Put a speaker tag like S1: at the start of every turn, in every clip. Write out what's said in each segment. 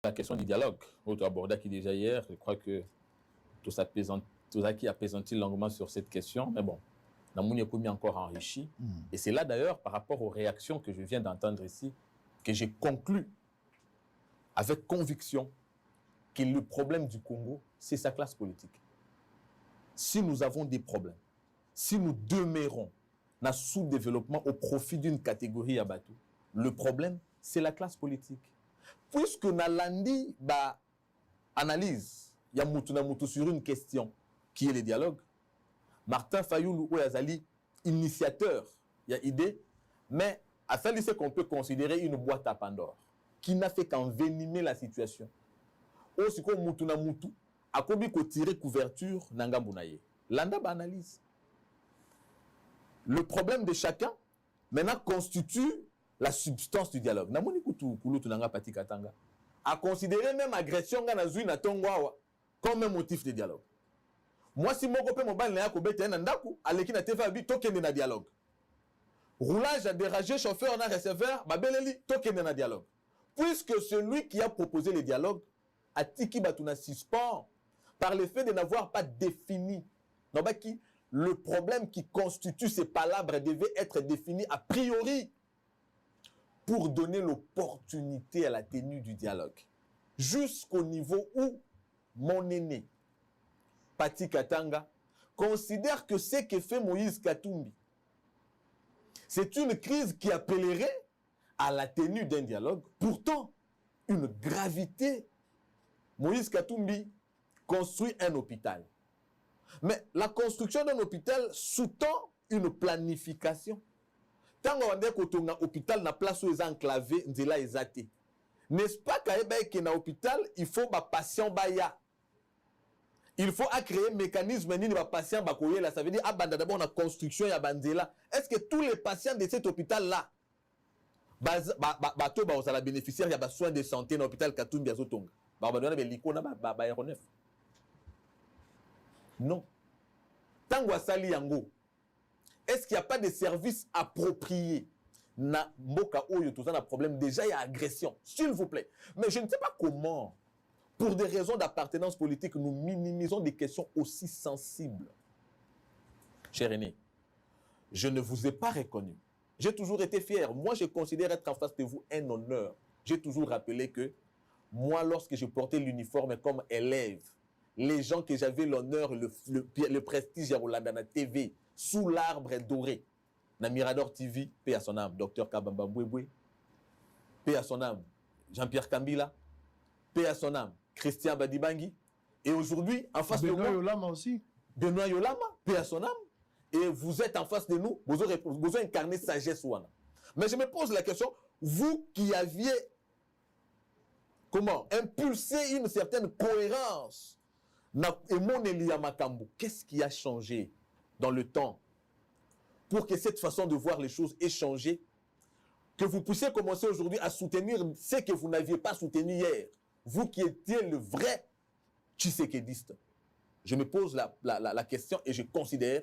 S1: La question du dialogue, autre abordé qui déjà hier, je crois que tout ça qui a apaisanti longuement sur cette question, mais bon, Namouni est encore enrichi. Et c'est là d'ailleurs, par rapport aux réactions que je viens d'entendre ici, que j'ai conclu avec conviction que le problème du Congo, c'est sa classe politique. Si nous avons des problèmes, si nous demeurons dans le sous-développement au profit d'une catégorie à Batou, le problème, c'est la classe politique. Puisque Nalandi analyse, il y a Moutou sur une question qui est le dialogue. Martin Fayoulou ou Azali, initiateur, il y a idée, mais à ça, c'est qu'on peut considérer une boîte à Pandore qui n'a fait qu'envenimer la situation. Aussi comme Moutou, a commis qu'on tirer couverture Nangambounaye. Landa analyse. Le problème de chacun, maintenant, constitue la substance du dialogue. Namoni kutu kulutu nanga pati katanga. A considérer même agression nga na zui na tongwawa comme un motif de dialogue. Moi si moko pe mobile na yako bete na ndaku aleki na TV abi tokende na dialogue. Roulage à dérager chauffeur na receveur babeleli tokende na dialogue. Puisque celui qui a proposé le dialogue a tiki batuna suspend par le fait de n'avoir pas défini le problème qui constitue ces palabres devait être défini a priori pour donner l'opportunité à la tenue du dialogue. Jusqu'au niveau où mon aîné, Pati Katanga, considère que ce que fait Moïse Katumbi, c'est une crise qui appellerait à la tenue d'un dialogue. Pourtant, une gravité. Moïse Katumbi construit un hôpital. Mais la construction d'un hôpital sous-tend une planification. Tant qu'on a un hôpital na place où ils enclavé, nzela ezate. N'est-ce pas qu'à un hôpital, il faut un patient baya. Il faut créer un mécanisme ni ba patient bakoye là, ça veut dire d'abord la construction ya banzela. Est-ce que tous les patients de cet hôpital là bato ba osala bénéficiaire ya ba soins de santé dans l'hôpital Katumbi azotonga. Ba ba dona be likona ba aéronef. Non. Tango asali yango. Est-ce qu'il n'y a pas de services appropriés? Na mboka oyo tout ça un problème déjà il y a agression, s'il vous plaît. Mais je ne sais pas comment, pour des raisons d'appartenance politique, nous minimisons des questions aussi sensibles. Cher aîné, je ne vous ai pas reconnu. J'ai toujours été fier. Moi, je considère être en face de vous un honneur. J'ai toujours rappelé que moi, lorsque je portais l'uniforme comme élève, les gens que j'avais l'honneur, le prestige à la TV, sous l'arbre doré, na Mirador TV, paix à son âme, Dr Kabamba Mbouéboué, paix à son âme, Jean-Pierre Kambila, paix à son âme, Christian Badibangi, et aujourd'hui, en face de nous,
S2: Benoît Yolama aussi.
S1: Benoît Yolama, paix à son âme, et vous êtes en face de nous, vous avez incarné sagesse ouana. Mais je me pose la question, vous qui aviez, impulsé une certaine cohérence, et mon Elia Makambu, qu'est-ce qui a changé dans le temps pour que cette façon de voir les choses ait changé, que vous puissiez commencer aujourd'hui à soutenir ce que vous n'aviez pas soutenu hier, vous qui étiez le vrai Tshisekediste. Je me pose la question et je considère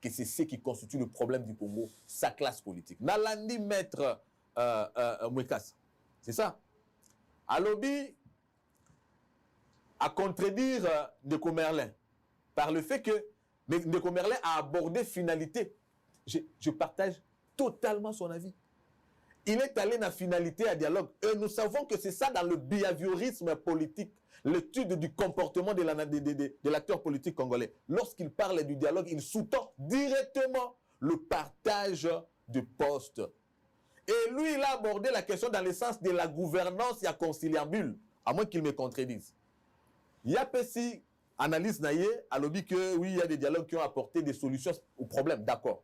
S1: que c'est ce qui constitue le problème du Congo, sa classe politique. Nalandi maître Mwekas, c'est ça. Alobi à contredire Ndeko Merlin par le fait que Ndeko Merlin a abordé finalité. Je partage totalement son avis. Il est allé dans la finalité à dialogue. Et nous savons que c'est ça dans le behaviorisme politique, l'étude du comportement de l'acteur politique congolais. Lorsqu'il parle du dialogue, il sous-tend directement le partage de postes. Et lui, il a abordé la question dans le sens de la gouvernance et à conciliabule, à moins qu'il me contredise. Il y a petit analyse naïe à l'objet que oui, il y a des dialogues qui ont apporté des solutions aux problèmes, d'accord.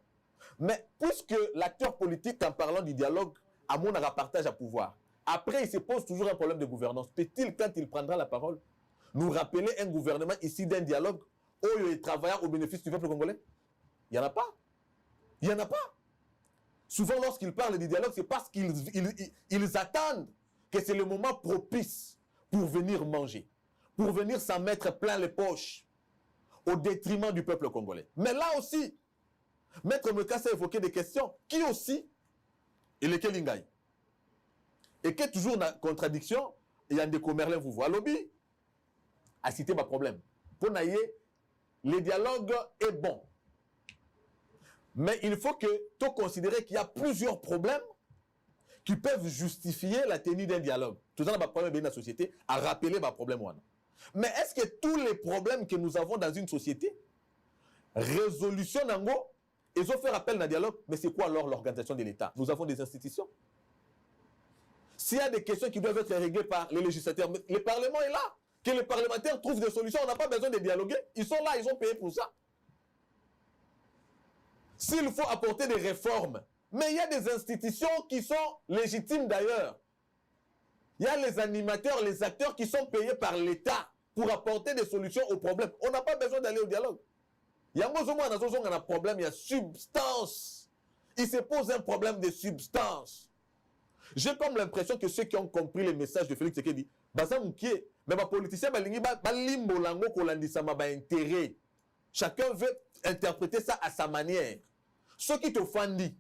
S1: Mais puisque l'acteur politique, en parlant du dialogue, a mon partage à pouvoir, après il se pose toujours un problème de gouvernance. Peut-il, quand il prendra la parole, nous rappeler un gouvernement ici d'un dialogue où il travaille au bénéfice du peuple congolais? Il n'y en a pas. Il n'y en a pas. Souvent, lorsqu'ils parlent du dialogue, c'est parce qu'ils attendent que c'est le moment propice pour venir manger, pour venir s'en mettre plein les poches, au détriment du peuple congolais. Mais là aussi, Maître Mwekas a évoqué des questions qui aussi, et lesquelles Ingaï, et qui est toujours dans la contradiction, il y a des Merlin, vous voyez, lobby, a cité ma problème. Pour naïe, le dialogue est bon. Mais il faut que tu considères qu'il y a plusieurs problèmes qui peuvent justifier la tenue d'un dialogue. Tout ça, problème dans la société, à rappeler ma problème. Mais est-ce que tous les problèmes que nous avons dans une société, résolution nango, ils ont fait appel à un dialogue, mais c'est quoi alors l'organisation de l'État? Nous avons des institutions. S'il y a des questions qui doivent être réglées par les législateurs, le Parlement est là. Que les parlementaires trouvent des solutions, on n'a pas besoin de dialoguer. Ils sont là, ils ont payé pour ça. S'il faut apporter des réformes, mais il y a des institutions qui sont légitimes d'ailleurs. Il y a les animateurs, les acteurs qui sont payés par l'État pour apporter des solutions aux problèmes. On n'a pas besoin d'aller au dialogue. Il y a un problème, il y a substance. Il se pose un problème de substance. J'ai comme l'impression que ceux qui ont compris les messages de Félix Tshisekedi, mais les politiciens, intérêt. Chacun veut interpréter ça à sa manière. Ceux qui te font dire,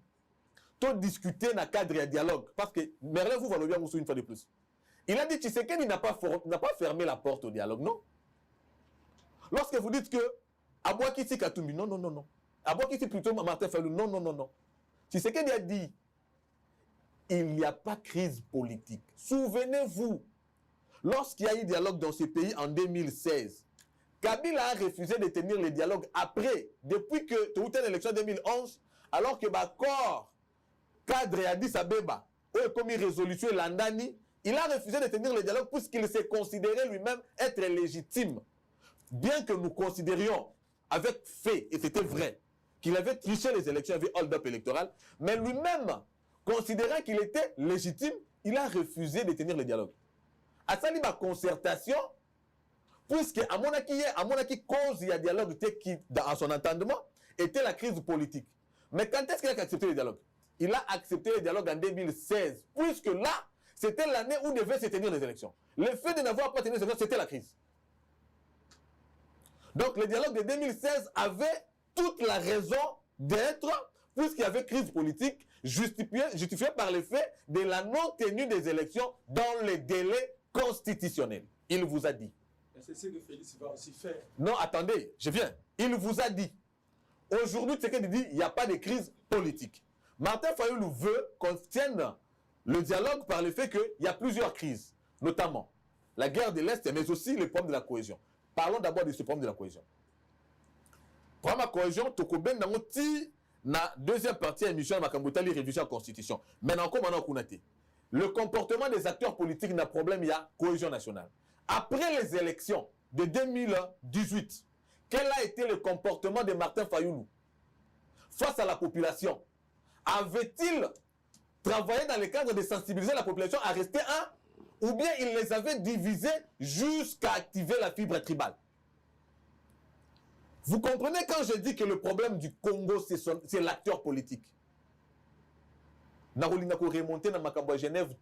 S1: tu discuter dans le cadre de dialogue. Parce que Merlin, vous voyez bien une fois de plus. Il a dit Tshisekedi n'a pas fermé la porte au dialogue, non? Lorsque vous dites que Abouakiti Katumbi, non, non, non, non. Abouakiti plutôt Martin Fayulu, non, non, non, non. Tshisekedi a dit, il n'y a pas crise politique. Souvenez-vous, lorsqu'il y a eu dialogue dans ce pays en 2016, Kabila a refusé de tenir le dialogue après, depuis que tu as eu une élection en 2011, alors que l'accord cadre Addis Abeba, comme résolution Landani, il a refusé de tenir le dialogue puisqu'il s'est considéré lui-même être légitime. Bien que nous considérions avec fait, et c'était vrai, qu'il avait triché les élections avec hold-up électoral, mais lui-même, considérant qu'il était légitime, il a refusé de tenir le dialogue. À ça, il y a concertation, puisque à mon avis, cause il y a dialogue qui, dans son entendement, était la crise politique. Mais quand est-ce qu'il a accepté le dialogue? Il a accepté le dialogue en 2016, puisque là, c'était l'année où devaient se tenir les élections. Le fait de n'avoir pas tenu les élections, c'était la crise. Donc le dialogue de 2016 avait toute la raison d'être, puisqu'il y avait crise politique, justifiée par le fait de la non-tenue des élections dans les délais constitutionnels. Il vous a dit.
S2: C'est ce que Félix va aussi faire.
S1: Non, attendez, je viens. Il vous a dit. Aujourd'hui, ce qu'il dit, il n'y a pas de crise politique. Martin Fayulu veut qu'on tienne le dialogue par le fait qu'il y a plusieurs crises, notamment la guerre de l'Est, mais aussi le problème de la cohésion. Parlons d'abord de ce problème de la cohésion. Pour la cohésion, Tokoben dans la deuxième partie de l'émission de Makambotali, révision de la Constitution. Maintenant, comme on a constaté, le comportement des acteurs politiques n'a problème, il y a cohésion nationale. Après les élections de 2018, quel a été le comportement de Martin Fayulu face à la population? Avait-il travaillé dans le cadre de sensibiliser la population à rester un, ou bien il les avait divisés jusqu'à activer la fibre tribale? Vous comprenez quand je dis que le problème du Congo, c'est l'acteur politique. Remonter dans Makambo Genève,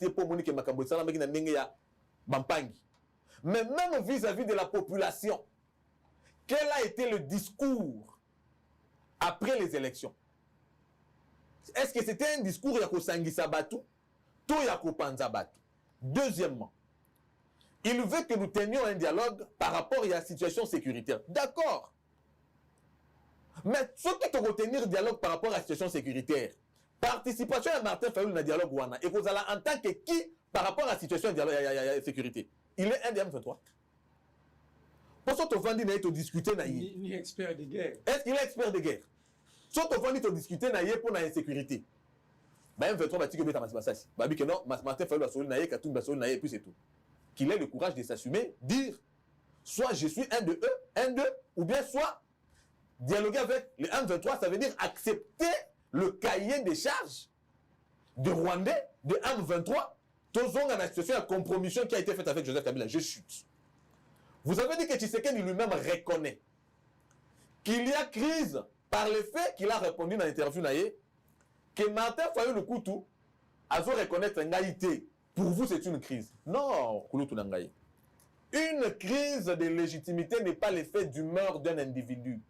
S1: mais même vis-à-vis de la population, quel a été le discours après les élections? Est-ce que c'était un discours Yako Sangisa Batu, to Yako Panza Batu? Deuxièmement, il veut que nous tenions un dialogue par rapport à la situation sécuritaire. D'accord. Mais ce qui te retenir dialogue par rapport à la situation sécuritaire, participation à Martin Fayulu dans le dialogue Wana, et vous allez en tant que qui par rapport à la situation de sécurité? Il est un des M23. Pour ça, tu vas dire discuter.
S2: Ni expert de guerre.
S1: Est-ce qu'il est expert de guerre? Soit tu vas dire discuter pour l'insécurité. Mais M23 va dire que Massassi. Babi que non, Martin Fayulu a sauvé Naye, Katumbi a sauvé Naye, et puis c'est tout. Qu'il ait le courage de s'assumer, dire soit je suis un de eux, un d'eux, ou bien soit dialoguer avec les M23, ça veut dire accepter le cahier des charges de Rwandais, de M23, tous ont la situation de compromission qui a été faite avec Joseph Kabila. Je chute. Vous avez dit que Tshisekedi lui-même reconnaît qu'il y a crise par le fait qu'il a répondu dans l'interview que Martin Fayulu Koutou a dû reconnaître Ngaïté. Pour vous, c'est une crise. Non, Kouloutou Nangaï. Une crise de légitimité n'est pas l'effet d'humeur d'un individu.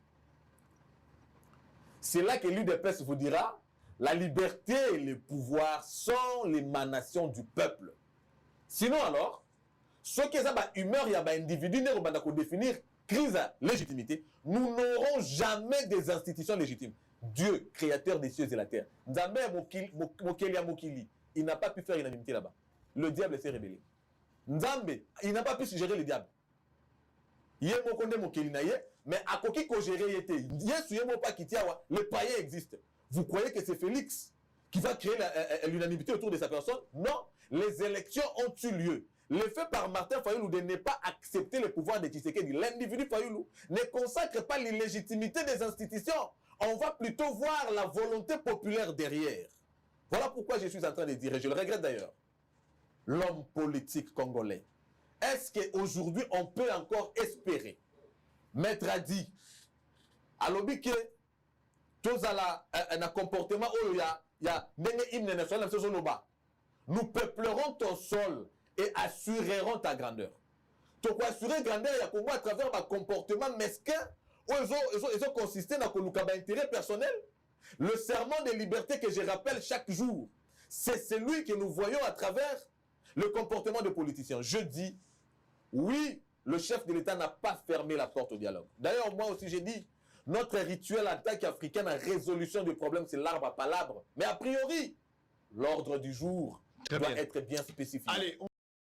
S1: C'est là que l'UDPS vous dira, la liberté et le pouvoir sont l'émanation du peuple. Sinon alors, Ce qui est ça, humeur, il y a un individu qui définir crise à légitimité. Nous n'aurons jamais des institutions légitimes. Dieu, créateur des cieux et de la terre. Nzambe Mokili, il n'a pas pu faire unanimité là-bas. Le diable s'est rébellé. Nzambe, il n'a pas pu gérer le diable. Mais à quoi qu'il gérer le païen existe. Vous croyez que c'est Félix qui va créer l'unanimité autour de sa personne? Non, les élections ont eu lieu. Le fait par Martin Fayoulou de ne pas accepter le pouvoir de Tshisekedi, l'individu Fayoulou ne consacre pas l'illégitimité des institutions. On va plutôt voir la volonté populaire derrière. Voilà pourquoi je suis en train de dire, et je le regrette d'ailleurs, l'homme politique congolais. Est-ce qu'aujourd'hui on peut encore espérer? Maître a dit, à l'objet que tous un comportement où il y a hymne national, nous peuplerons ton sol et assureront ta grandeur. Tu peux assurer grandeur à Congo à travers un comportement mesquin où ils ont consisté dans un intérêt personnel. Le serment de liberté que je rappelle chaque jour, c'est celui que nous voyons à travers le comportement des politiciens. Je dis, oui, le chef de l'État n'a pas fermé la porte au dialogue. D'ailleurs, moi aussi, j'ai dit, notre rituel attaque africaine en résolution du problème, c'est l'arbre à palabres. Mais a priori, l'ordre du jour doit être bien spécifique.
S3: Allez,